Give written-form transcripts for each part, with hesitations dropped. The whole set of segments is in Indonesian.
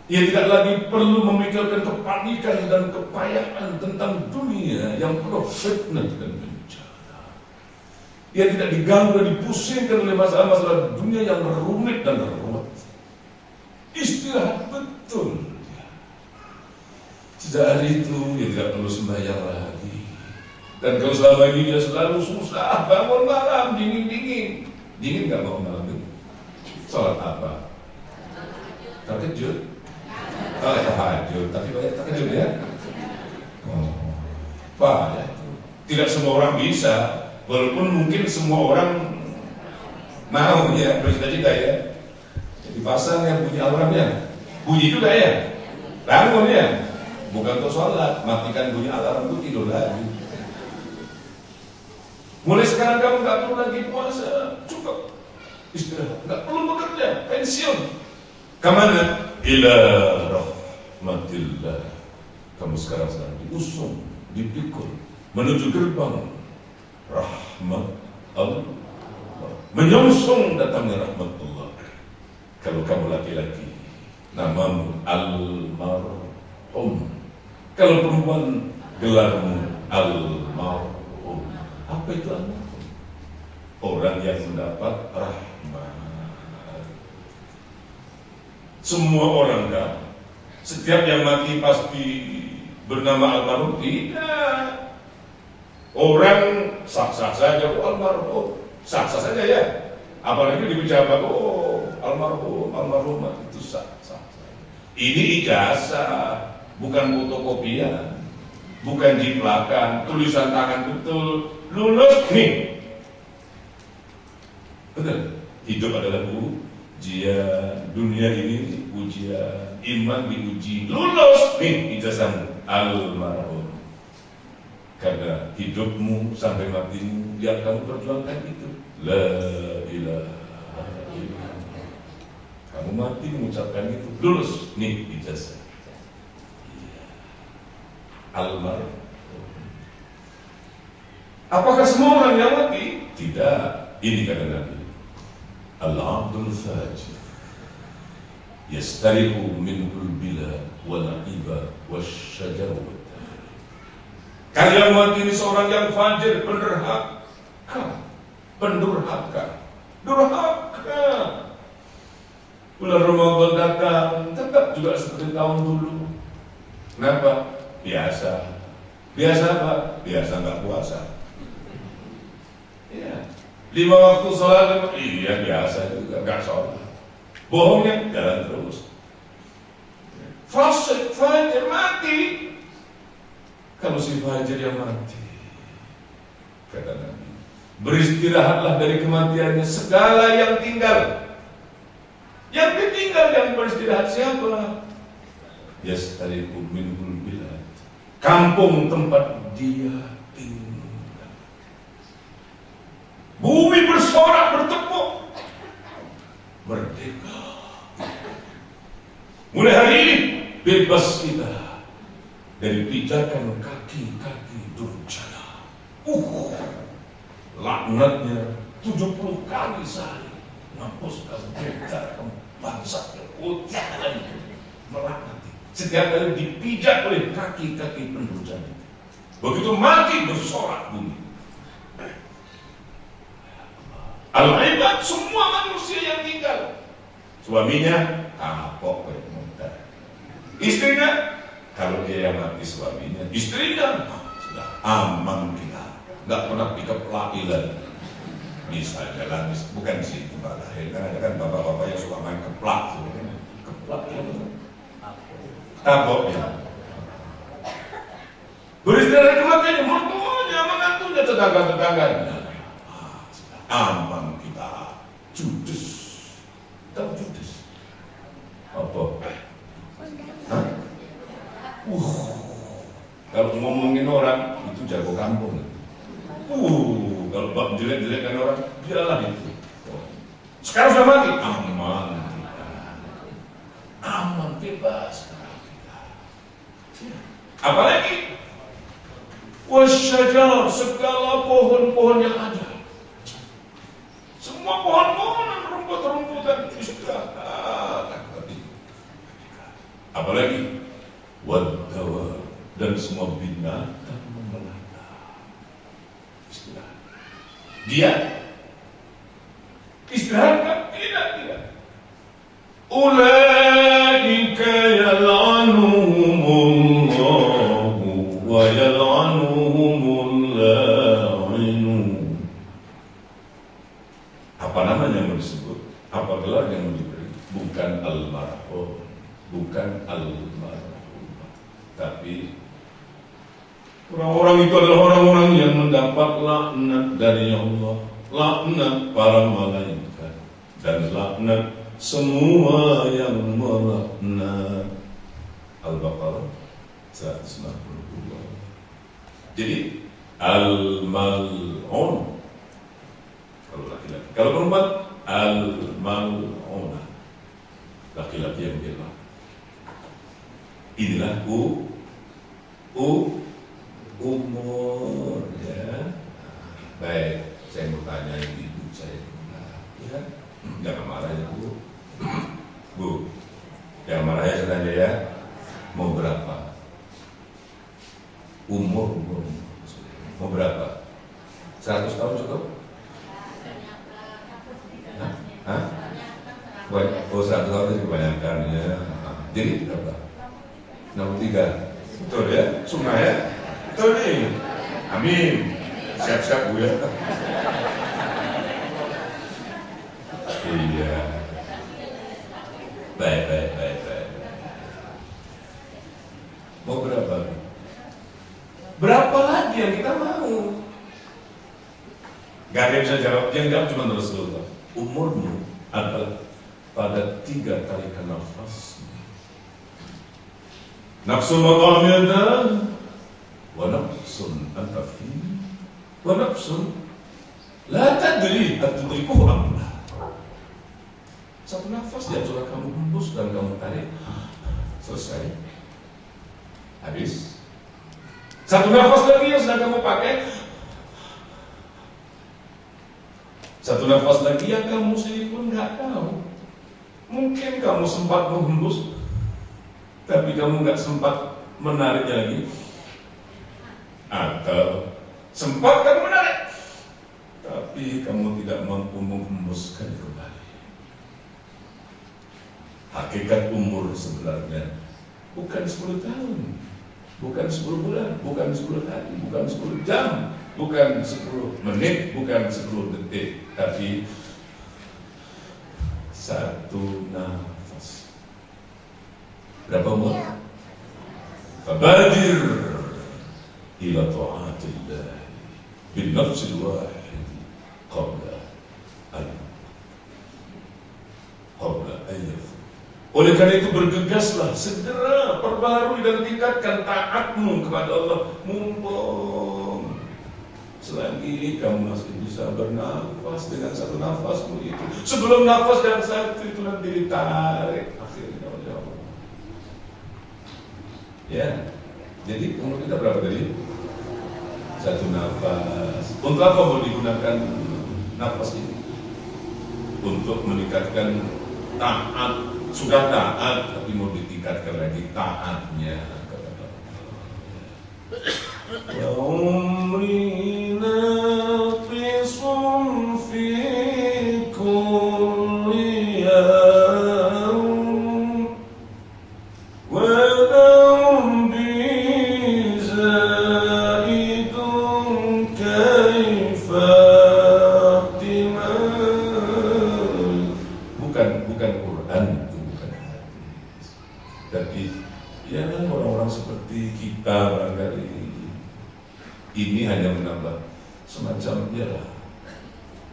Ia tidak lagi perlu memikirkan kepanikan dan kepayahan tentang dunia yang penuh fitnah dan bencana. Ia tidak diganggu dan dipusingkan oleh masalah-masalah dunia yang rumit dan ruwet. Istirahat betul. Sejak hari itu ia tidak perlu sembahyang lagi. Dan kalau selama ini dia selalu susah bangun malam, dingin-dingin. Dingin gak mau malam itu? Sholat apa? Terkejut? Oh ya tahajud, tapi banyak terkejut ya? Banyak. Tidak semua orang bisa, walaupun mungkin semua orang mau ya, bercita-cita ya. Jadi pasang yang bunyi alarmnya, bunyi juga ya, bangun ya. Bukan untuk sholat, matikan bunyi alarm itu tidur lagi. Mulai sekarang kamu gak perlu lagi puasa, cukup istirahat, gak perlu bekerja, pensiun. Kemana? Ila rahmatillah. Kamu sekarang sedang diusung, dipikul menuju gerbang rahmat Allah, menyongsong datangnya rahmat Allah. Kalau kamu laki-laki, namamu almarhum. Kalau perempuan, gelarmu almarhum. Apa itu almarhum? Orang yang mendapat rahmat. Semua orang kan, setiap yang mati pasti bernama almarhum? Tidak. Orang sah-sah saja, almarhum, sah-sah saja ya. Apalagi di pejabat, almarhum, almarhumah itu sah-sah. Ini ijazah, bukan fotokopian, bukan jiplakan, tulisan tangan betul, lulus nih. Betul. Hidup adalah ujian, dunia ini ujian, iman diuji, lulus nih ijazahmu almarhum. Karena hidupmu sampai matimu yang kamu perjuangkan itu la ilaha illallah. Kamu mati mengucapkan itu, lulus nih ijazah almarhum. Apakah semua orang yang mati? Tidak. Ini kata Nabi, al-abdul fajir yastarihu minhul bila wal-iba wasyajaru. Kalian mati ini seorang yang fajir, pendurhaka. Bulan Ramadan datang, tetap juga seperti tahun dulu. Kenapa? Biasa. Biasa apa? Biasa nggak puasa. Ya. 5 waktu sholat, iya biasa juga nggak sholat. Bohongnya jalan terus. Fajir mati. Kalau si fajir yang mati, kata Nabi, beristirahatlah dari kematiannya segala yang tinggal. Yang ditinggal yang beristirahat siapa? Yastariqu minhul bilad, kampung tempat dia tinggal. Bumi bersorak bertepuk, merdeka. Mulai hari ini bebas kita dari pijakan kaki-kaki durjana. Laknatnya 70 kali sehari menghapuskan jejak bangsa dan melaknati. Setiap kali dipijak oleh kaki-kaki pendurjana. Begitu mati bersorak bumi. Al-ibad, semua manusia yang tinggal. Suaminya kapok, istrinya, kalau dia yang mati suaminya, istrinya sudah aman kita, nggak pernah dikeplaki lagi. Bisa jalan, bukan di situ Pak Lahir, kan ada kan bapak-bapak yang suka main keplak, keplak itu, taboknya. Beristirahat kematiannya, mertuanya, menantunya, tetangga-tetangganya. Aman kita, judes, tahu judes? Apa? Hah? Kalau ngomongin orang itu jago kampung. Kalau bab jelek-jelekkan orang, dialah itu. Sekarang sudah mati, aman, aman, bebas. Apalagi wasyajar, segala pohon-pohon yang ada, semua pohon-pohonan, rumput-rumputan istirahat. Apalagi waddawa, dan semua binatang melata. Istirahat. Dia istirahat kan? Tidak. Ulaika yal'anuhumullahu wa yal'anuhumul la'inun. Apa namanya yang disebut? Apa gelar yang diberi? Bukan al-marhum, bukan al-marhum, tapi orang-orang itu adalah orang-orang yang mendapat laknat dari Allah, laknat para malaikat, dan laknat semua yang melaknat. Al-Baqarah 192. Jadi al-mal'un kalau laki-laki, kalau perempuan al-mal'unah, laki-laki yang dilaknat. Inilah umur, ya. Baik, saya mau tanya ibu saya, ya, jangan marah ya Bu, jangan marah ya, saya tanya ya, mau berapa? Umur mau berapa? 100 tahun cukup? Hah? Oh, 100 tahun itu kebanyakan ya. Jadi berapa? 63. Betul ya? Sunnah ya? Betul nih. Amin. Siap-siap Bu ya. Iya. Baik. Mau berapa? Berapa lagi yang kita mau? Gak ada yang bisa jawab. Yang jawab cuma Rasulullah. Umurmu adalah pada 3 tarikan nafas. Nafsun matamiyatan, wa nafsun antafi, wa nafsun la tadri atudrikuhu amla. Satu nafas yang sudah kamu hembus dan kamu tarik, selesai, habis. Satu nafas lagi yang sudah kamu pakai, satu nafas lagi yang kamu sendiri pun nggak tahu. Mungkin kamu sempat menghembus, tapi kamu nggak sempat menariknya lagi, atau sempat kamu menarik, tapi kamu tidak mampu menghembuskan kembali. Hakikat umur sebenarnya bukan 10 tahun, bukan 10 bulan, bukan 10 hari, bukan 10 jam, bukan 10 menit, bukan 10 detik, tapi satu nafas. Berapa umur? Fabadir ila ta'atillah bin nafsil wahid qabla ayyaf. Oleh karena itu bergegaslah, segera perbarui dan tingkatkan taatmu kepada Allah. Mumpung selagi kamu masih bisa bernafas dengan satu nafasmu itu, sebelum nafas yang satu itu nanti ditarik akhirnya oleh Allah. Ya, jadi umur kita berapa tadi? Satu nafas. Untuk apa mau digunakan nafas ini? Untuk meningkatkan taat. Sudah taat, tapi mau ditingkatkan lagi taatnya kepada Allah. Ya umri nafisum fi kulli yawm wa dambi zaidun kaifa ihtimal. Bukan Quran, tapi ya orang-orang seperti kita barangkali ini hanya menambah semacam ya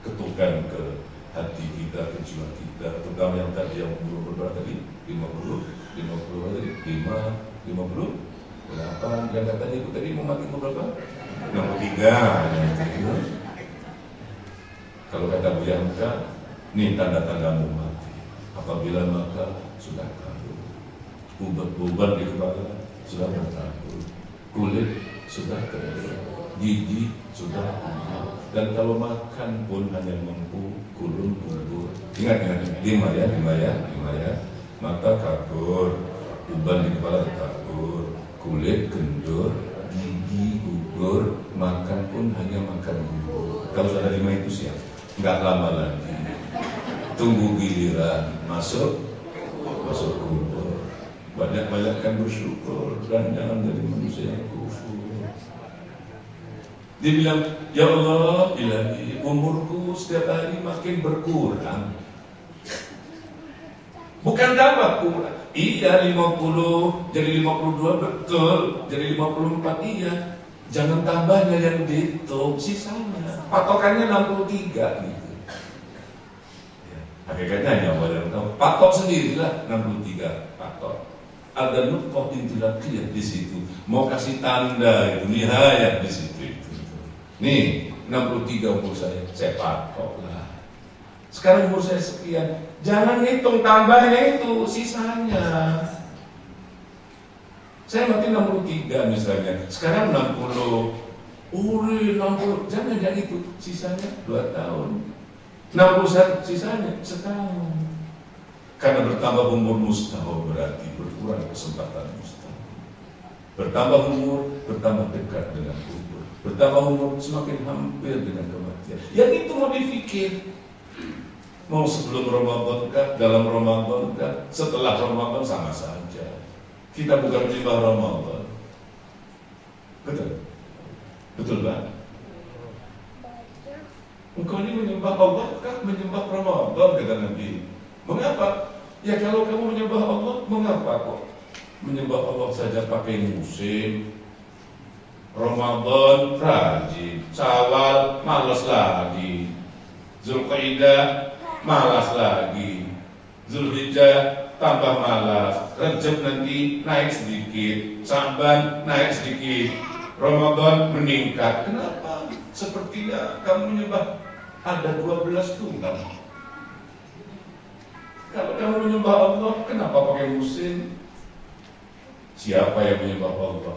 ketukan ke hati kita, ke jiwa kita, terutama yang tadi yang umur berapa tadi? 50 berapa? Yang katanya itu tadi mau mati umur berapa? 63. Kalau kata Bu Yanka, ini tanda-tanda mau mati. Apabila maka sudah kabur, ubat-ubat di kepala sudah bertabur, kulit sudah kering, gigi sudah kuning, dan kalau makan pun hanya mampu kulun kubur. Ingat 5 ya, mata kabur, ubat makan bubur. Kalau sudah terima itu siap, nggak lama lagi. Tunggu giliran masuk kubur. Banyak-banyakkan bersyukur dan jangan jadi manusia yang kufur. Dia bilang, ya Allah, ilahi, umurku setiap hari makin berkurang. Bukan tambah kurang. Iya 50 jadi 52 betul, jadi 54 iya. Jangan tambahnya yang dihitung, sisanya. Patokannya 63 gitu. Ya, hakikatnya hanya yang tahu. Patok sendirilah 63 patok. Ada nuktoh intilaqiyah di situ. Mau kasih tanda itu nihayat di situ itu. Nih 63 umur saya patok lah. Sekarang umur saya sekian. Jangan hitung tambahnya itu, sisanya. Saya mati 63 misalnya. Sekarang 60. 60. Jangan itu, sisanya 2 tahun. 61 sisanya setahun. Karena bertambah umur mustahil berarti berkurang kesempatan mustahil. Bertambah umur, bertambah dekat dengan kubur. Bertambah umur, semakin hampir dengan kematian. Yang itu mau difikir. Mau sebelum Ramadan kah, dalam Ramadan kah, setelah Ramadan sama saja. Kita bukan menyembah Ramadan. Betul? Betul banget. Engkau ini menyembah Allah kah, menyembah Ramadan, kata Nabi. Mengapa? Ya kalau kamu menyembah Allah, mengapa kok menyembah Allah saja pakai musim? Ramadan rajin, Syawal malas lagi, Zulqaidah malas lagi, Zulhijjah tambah malas, Rajab nanti naik sedikit, Sya'ban naik sedikit, Ramadan meningkat. Kenapa? Sepertinya kamu menyembah ada 12 tunggal. Kalau kamu menyembah Allah, kenapa pakai musim? Siapa yang menyembah Allah,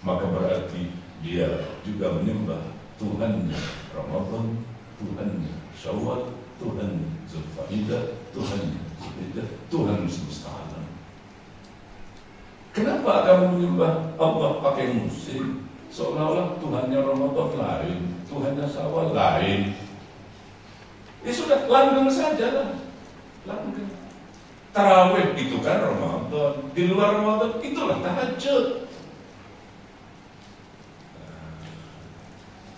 maka berarti dia juga menyembah Tuhannya Ramadan, Tuhannya Syawal, Tuhannya Zulqaidah, Tuhannya Zulhijjah, Tuhan semesta alam. Kenapa kamu menyembah Allah pakai musim? Seolah-olah Tuhannya Ramadan lain, Tuhannya Syawal lain. Ya sudah, langgeng saja lah. Tarawih itu kan Ramadan, di luar Ramadan itulah tahajud.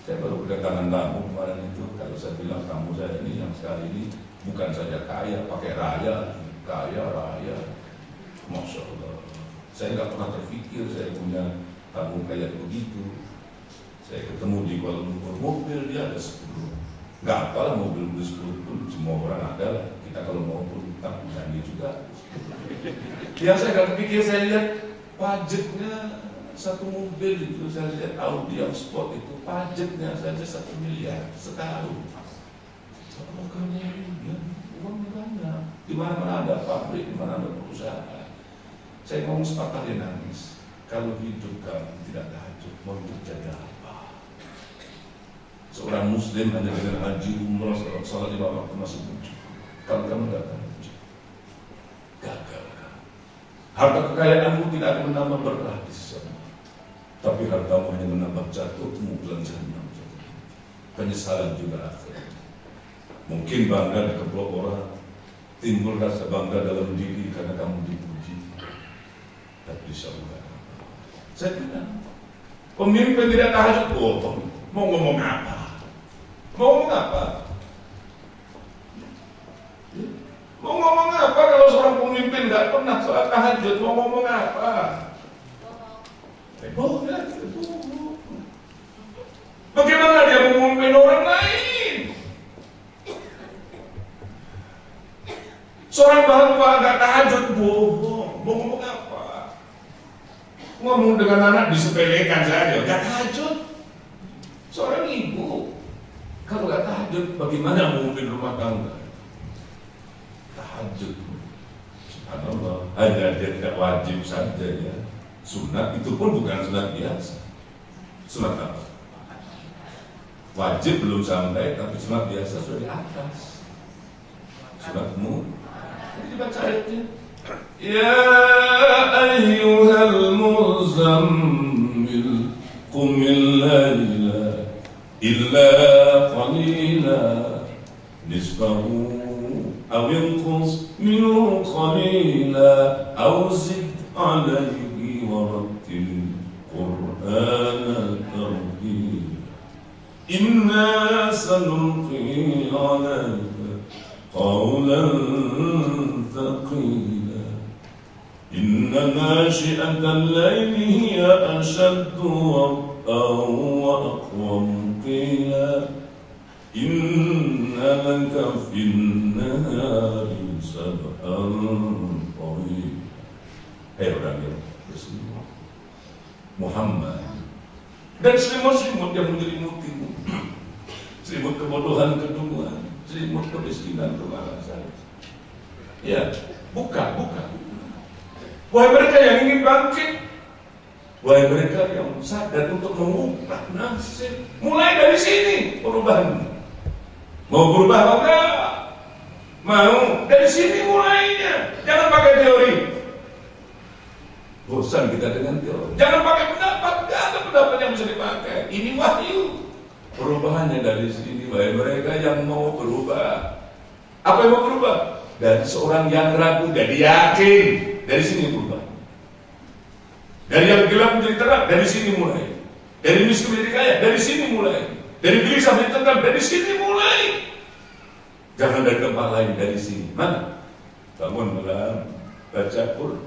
Saya baru kedatangan tamu kemarin itu. Kalau saya bilang tamu saya ini yang sekali ini bukan saja kaya, pakai raya, kaya raya, masya Allah. Saya nggak pernah terpikir saya punya tamu kayak begitu. Saya ketemu di Kuala Lumpur, mobil dia ada 10. Nggak apalah mobil 10 pun semua orang ada lah. Kita kalau mau pun tak berani juga. Yang saya nggak pikir, saya lihat pajaknya satu mobil itu, saya lihat Audi yang sport itu pajaknya saja 1 miliar setahun. Kalau kerja uang banyak, di mana ada pabrik, di mana ada perusahaan. Saya ngomong sepatah dia nangis. Kalau hidup kamu tidak tahajud, mau hidup jadi apa? Seorang Muslim hanya dengan haji, umrah, salat 5 waktu masih muncul. Kalau kamu tidak tahajud, gagal kamu. Harta kekayaanmu tidak akan menambah berkah di sana, tapi hartamu hanya menambah jatuhmu dalam jahannam. Penyesalan juga akhir. Mungkin bangga dikeplok orang, timbul rasa bangga dalam diri karena kamu dipuji, tapi insyaallah. Saya bilang, pemimpin tidak tahajud, mau ngomong apa? Mau ngomong apa? Mau ngomong apa kalau seorang pemimpin tidak pernah sholat tahajud? Mau ngomong apa? Bohong. Bagaimana dia mau memimpin orang lain? Seorang bapak nggak tahajud, bohong. Mau ngomong apa? Ngomong dengan anak disepelekan saja, nggak tahajud. Seorang ibu kalau nggak tahajud, bagaimana memimpin rumah tangga? Tahajud, subhanallah, hanya dia tidak wajib saja ya. Sunat itu pun bukan sunat biasa. Sunat apa? Wajib belum sampai, tapi sunat biasa sudah di atas. Sunatmu, jadi dibaca ayatnya. Ya ayyuhal muzammil qumil laila إلا قليلا نصفه أو انقص منه قليلا أو زد عليه ورتل القرآن ترتيلا إنا سنلقي عليك قولا ثقيلا إن ناشئة الليل هي أشد وطئا وأقوم قيلا إن لك في النهار سبحا طويلا. Hei orang yang berselimut Muhammad dan selimut-selimut yang menyelimuti selimut kebodohan kedua, selimut kemiskinan kemalasan. Ya, buka. Wahai mereka yang ingin bangkit, wahai mereka yang sadar untuk mengubah nasib, mulai dari sini perubahan. Mau berubah apa enggak? Mau, dari sini mulainya. Jangan pakai teori. Bosan kita dengan teori. Jangan pakai pendapat, enggak ada pendapat yang bisa dipakai. Ini wahyu. Perubahannya dari sini, wahai mereka yang mau berubah. Apa yang mau berubah? Dari seorang yang ragu jadi yakin. Dari sini berubah. Dari yang gelap menjadi terang, dari sini mulai. Dari miskin menjadi kaya, dari sini mulai. Dari gelisah menjadi tenang, dari sini mulai. Jangan dari tempat lain, dari sini. Mana? Bangun malam, baca Quran.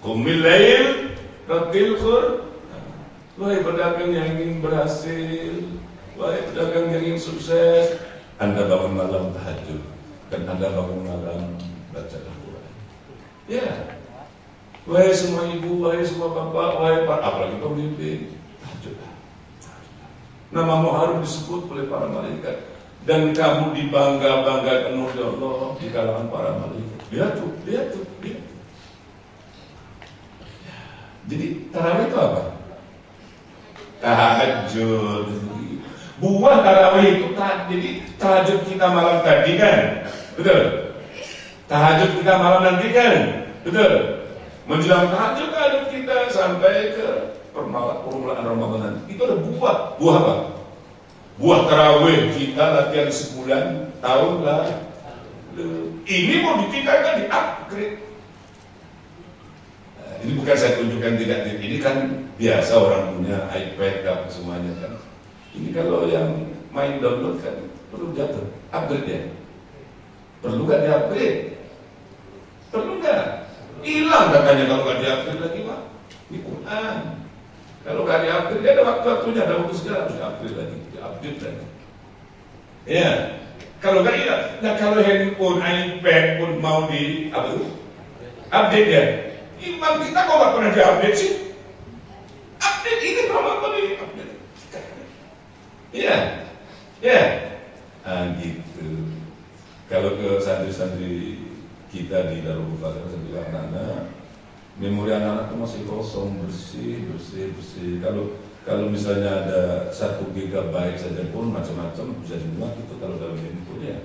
Qumil lail, ratil Quran. Wahai pedagang yang ingin berhasil, wahai pedagang yang ingin sukses, Anda bangun malam tahajud, dan Anda bangun malam baca Al-Quran. Ya. Wahai semua ibu, wahai semua bapak, wahai pak, apalagi pemimpin, tahajudlah. Namamu harus disebut oleh para malaikat, dan kamu dibangga-banggakan oleh Allah di kalangan para malaikat. Lihat tuh. Jadi tarawih itu apa? Tahajud. Buah tarawih itu jadi tahajud kita malam tadi kan, betul? Tahajud kita malam nanti kan, betul? Menjelang tahajud kita sampai ke permulaan Ramadan nanti. Itu ada buah. Buah apa? Buah tarawih kita latihan sebulan, tahun lah. Ini mau ditingkatkan, di-upgrade. Nah, ini bukan saya tunjukkan tidak. Ini kan biasa orang punya iPad apa semuanya kan. Ini kalau yang main download kan perlu jatuh, upgrade ya. Perlu gak di-upgrade? Perlu gak? Hilang katanya kalau gak di-upgrade lagi Pak. Ini Quran. Kalau gak di-upgrade, ada waktu-waktunya, ada waktu segala harus di-upgrade lagi, di-upgrade lagi. Ya, kalau gak hilang. Nah kalau handphone, iPad pun mau update ya. Iman kita kok gak pernah di-update sih? Update ini Ramadan ini update. Iya, gitu. Kalau ke santri-santri kita di Darul Mufassal, saya bilang anak-anak, memori anak-anak itu masih kosong, bersih. Kalau misalnya ada 1 GB saja pun macam-macam bisa dimuat itu kalau dalam handphone ya.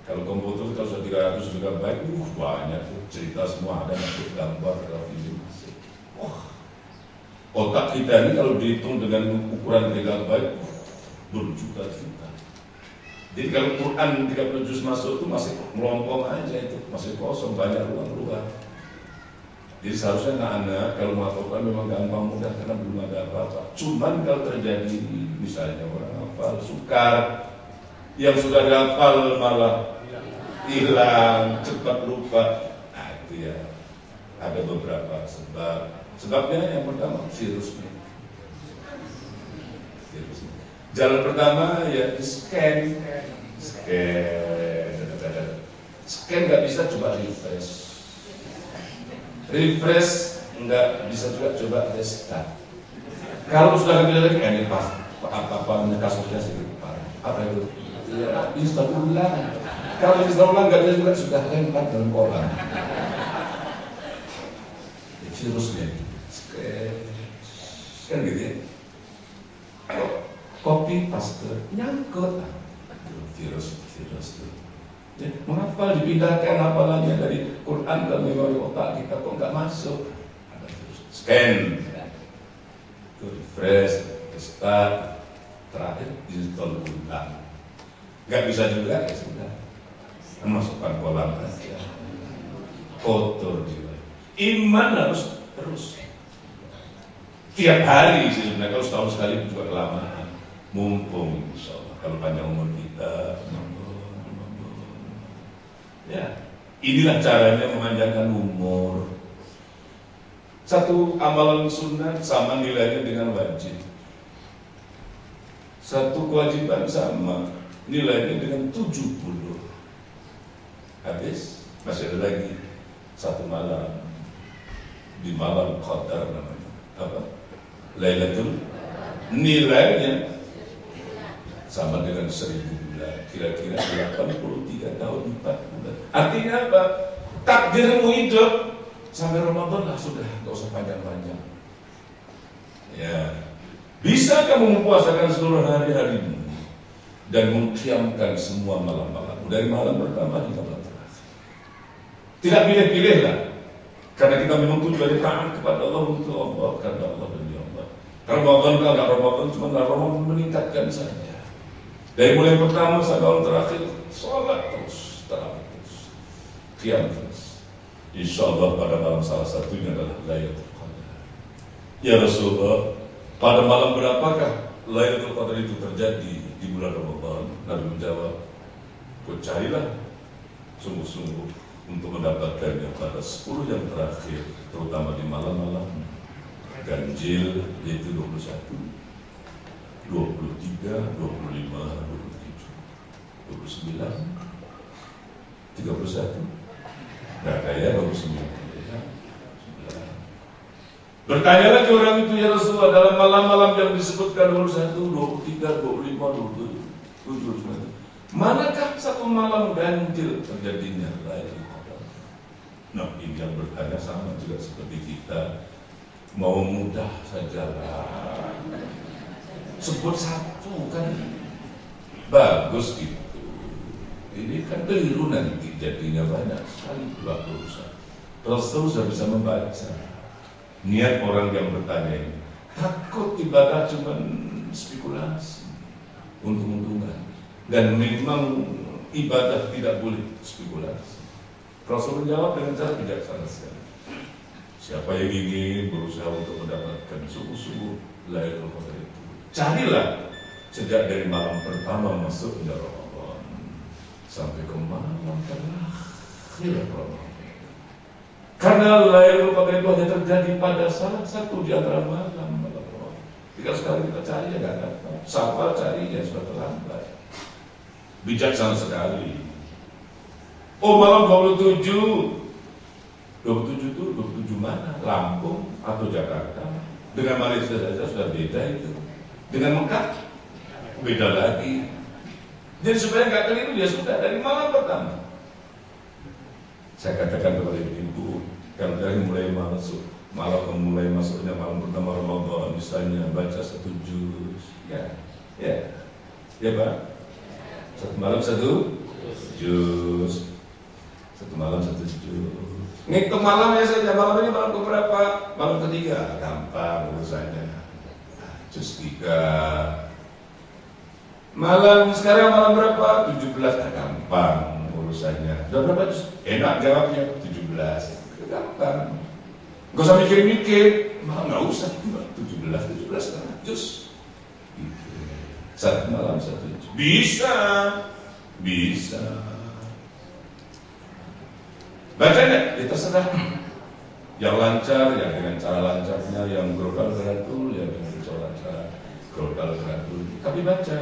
Kalau komputer kalau sudah 300 GB, banyak tuh cerita semua ada, masuk gambar, kalau video masuk. Wah, otak kita ini kalau dihitung dengan ukuran 3 GB, berjuta-juta. Jadi kalau Quran 30 juz masuk itu masih melompong aja, itu masih kosong, banyak ruang-ruang. Jadi seharusnya anak-anak kalau menghafalkan memang gampang mudah karena belum ada apa-apa. Cuman kalau terjadi misalnya orang hafal sukar, yang sudah dihafal malah hilang, cepat lupa. Nah itu ya, ada beberapa sebab. Sebabnya yang pertama virusnya. Jalan pertama ya scan nggak bisa, coba refresh nggak bisa juga, coba restart. Kalau sudah nggak lagi ini pas apa kasusnya sedikit parah. Apa itu? Ya, install ulang. Kalau install ulang nggak bisa juga, sudah lempar dalam kolam. Virusnya scan gitu ya. Copy paste nyangkut virus tuh. Ya, mengapa dipindahkan hafalannya dari Quran ke memori otak kita kok nggak masuk? Ada virus. Scan, refresh, start, terakhir install ulang. Nggak bisa juga, ya sudah, masukkan kolam aja, kotor juga. Iman harus terus, tiap hari sih sebenarnya. Kalau setahun sekali juga kelamaan. Mumpung insya Allah kalau panjang umur kita, ya inilah caranya memanjangkan umur. Satu amalan sunnah sama nilainya dengan wajib. Satu kewajiban sama nilainya dengan 70. Habis, masih ada lagi satu malam. Di malam Qadar namanya. Apa? Lailatul, nilainya sama dengan 1000 bulan. Kira-kira 83 tahun 4 bulan. Artinya apa? Takdirmu hidup sampai Ramadan lah sudah, nggak usah panjang-panjang. Ya, bisa kamu mempuasakan seluruh hari-harimu dan mengqiyamkan semua malam-malam dari malam pertama hingga malam terakhir. Tidak pilih-pilih lah, karena kita memang tujuannya taat kepada Allah, untuk Allah, karena Allah demi Allah. Ramadan kalau nggak Ramadan, cuma nggak Ramadan, meningkatkan saja. Dari mulai pertama sampai malam terakhir, sholat terus, qiyam terus. Insya Allah pada malam salah satunya adalah Lailatul Qadar. Ya Rasulullah, pada malam berapakah Lailatul Qadar itu terjadi di bulan Ramadan? Nabi menjawab, kau carilah sungguh-sungguh untuk mendapatkannya pada 10 yang terakhir, terutama di malam-malam ganjil, yaitu 21, 23, 25, 27, 29, 31. Nah, kayak 29. Bertanya lagi orang itu, ya Rasulullah, dalam malam-malam yang disebutkan 21, 23, 25, 27, 29, manakah satu malam ganjil terjadinya Lailatul Qadar? Nah, ini yang bertanya sama juga seperti kita, mau mudah sajalah, sebut satu kan bagus gitu. Ini kan keliru nanti, jadinya banyak sekali pula urusan. Rasul sudah bisa membaca niat orang yang bertanya ini. Takut ibadah cuma spekulasi, untung-untungan, dan memang ibadah tidak boleh spekulasi. Rasul menjawab dengan cara bijaksana sekali. Siapa yang ingin berusaha untuk mendapatkan sungguh-sungguh Lailatul Qadar itu, carilah sejak dari malam pertama masuknya Ramadan sampai ke malam terakhir Ramadan. Karena Lailatul Qadar itu hanya terjadi pada salah satu di antara malam Ramadan. Jika sekarang kita cari ya nggak dapat, siapa cari ya sudah terlambat. Bijaksana sekali. Oh, malam 27 itu 27 mana? Lampung atau Jakarta? Dengan Malaysia saja sudah beda itu. Dengan Mekah beda lagi. Jadi supaya nggak keliru ya sudah dari malam pertama. Saya katakan kepada ibu, kalau dari mulai masuknya malam pertama Ramadan, misalnya baca 1 juz, ya Pak. Satu malam 1 juz, satu malam 1 juz. Ngitung malamnya saja, malam ini malam keberapa? Malam ketiga, gampang urusannya. Juz 3. Malam sekarang malam berapa? 17, gampang urusannya. Sudah berapa juz? Enak jawabnya, 17. Gampang. Gak usah mikir-mikir, malah nggak usah. 17 juz. Satu malam 1 juz. Bisa. Bacanya, ya terserah. Yang lancar, yang dengan cara lancarnya, yang global geratul, yang dengan cara global geratul. Tapi baca.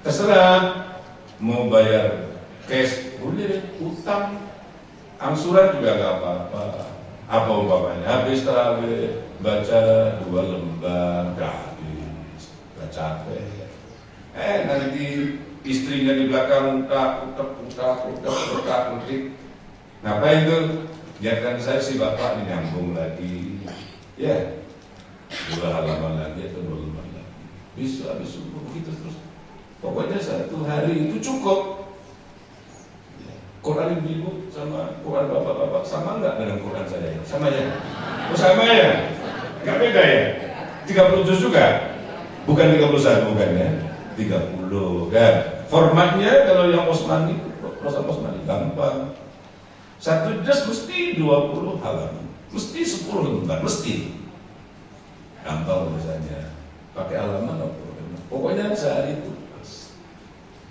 Terserah. Mau bayar cash, boleh. Utang, angsuran juga nggak apa-apa. Apa umpamanya? Habis terawih, baca 2 lembar, gratis. Gak capek. Nanti istrinya di belakang utak. Ngapain tuh? Biarkan saya si bapak ini nyambung lagi. Ya, 2 halaman lagi atau 2 lembar lagi. Bisa habis subuh begitu terus. Pokoknya 1 hari itu cukup. Quran ibu sama Quran bapak-bapak sama enggak dengan Quran saya? Sama ya? Oh sama ya? Enggak beda ya? 30 juz juga? Bukan 31 kan ya, 30 kan. Formatnya kalau yang Osmani, prosa Osmani gampang. Satu juz mesti 20 halaman, mesti 10 lembar, mesti. Gampang biasanya. Pakai halaman apa? Pokoknya sehari itu.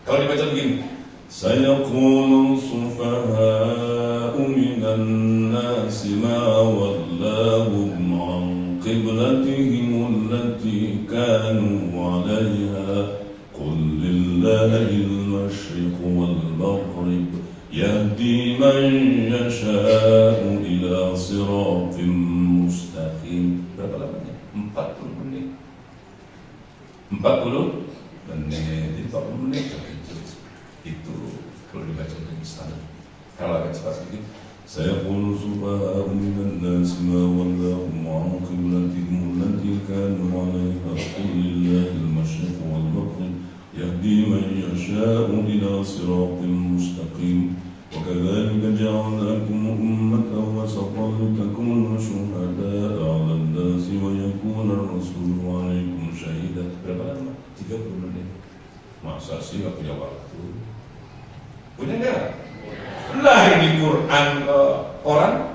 Kalau dibaca begini, sayaqulu sufaha'u minan nasi ma wallahum an qiblatihim allati kanu 'alayha qul lillahil masyriq wal maghrib yahdi man yasha'u ila siratim mustaqim. Berapa lamanya? 40 menit. 40 menit, jadi 40 menit itu kalau dibaca dengan standar. Kalau agak cepat sedikit, sayaqulu sufaha'u minan nasi ma wallahum 'an qiblatihim allati kanu 'alayha qul lillahil masyriq wal maghrib yahdi man yasha'u ila siratin mustaqim. Wa kadzalika ja'alnakum ummatan wasatan litakunu syuhada'a 'alan nasi wa yakuna ar-rasulu 'alaikum syahida. Berapa lama? 30 menit. Masa sih nggak punya waktu? Punya nggak? Lah ini Quran orang